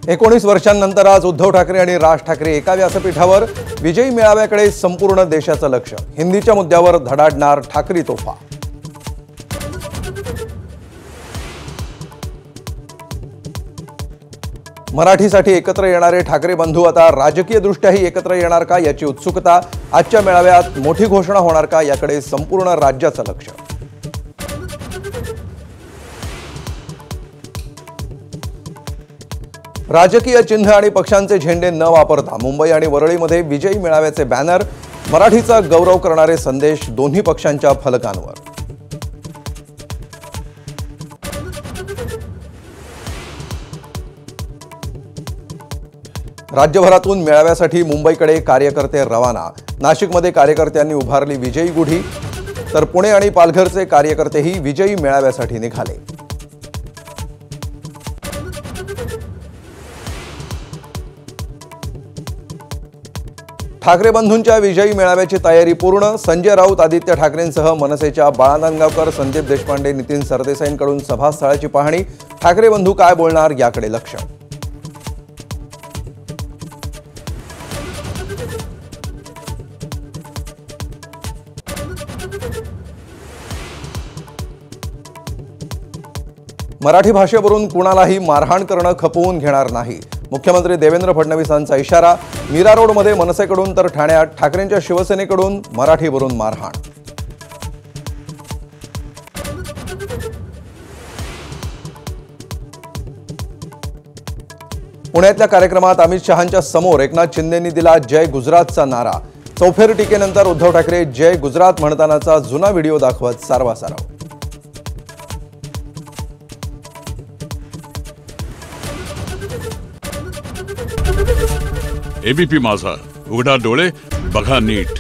19 वर्षांनंतर आज उद्धव ठाकरे आणि राज ठाकरे एका व्यासपीठावर विजयी मेळाव्याकडे संपूर्ण देशाचं लक्ष। हिंदीच्या मुद्द्यावर धडाडणार ठाकरी तोफा। मराठीसाठी एकत्र येणारे ठाकरे बंधू आता राजकीय दृष्ट्याही एकत्र येणार का याची उत्सुकता। आजच्या मेळाव्यात मोठी घोषणा होणार का याकडे संपूर्ण राज्याचं लक्ष। राजकीय चिन्ह आणि पक्षांचे झेंडे न वापरता मुंबई आणि वरळीमध्ये विजयी मेळाव्याचे बॅनर, मराठीचा गौरव करणारे संदेश दोन्ही पक्षांच्या फलकांवर। राज्यभरातून मेळाव्यासाठी मुंबईकडे कार्यकर्ते रवाना। नाशिकमध्ये कार्यकर्त्यांनी उभारली विजयी गुढी, तर पुणे आणि पालघरचे कार्यकर्तेही विजयी मेळाव्यासाठी निघाले। ठाकरे बंधूंच्या विजयी मेळाव्याची तयारी पूर्ण। संजय राऊत, आदित्य ठाकरेंसह मनसेच्या बाळा नांदगावकर, संदीप देशपांडे, नितीन सरदेसाईंकडून सभास्थळाची पाहणी। ठाकरे बंधू काय बोलणार याकडे लक्ष। मराठी भाषेवरून कुणालाही मारहाण करणं खपवून घेणार नाही। मुख्यमंत्री देवेंद्र फडणवीसांचा इशारा। मीरा रोडमध्ये मनसेकडून तर ठाण्यात ठाकरेंच्या शिवसेनेकडून मराठीवरून मारहाण। पुण्यातल्या कार्यक्रमात अमित शहांच्या समोर एकनाथ शिंदेंनी दिला जय गुजरातचा नारा। चौफेर टीकेनंतर उद्धव ठाकरे जय गुजरात म्हणतानाचा जुना व्हिडिओ दाखवत सारवासारव। एबीपी माझा, उघडा डोळे बघा नीट।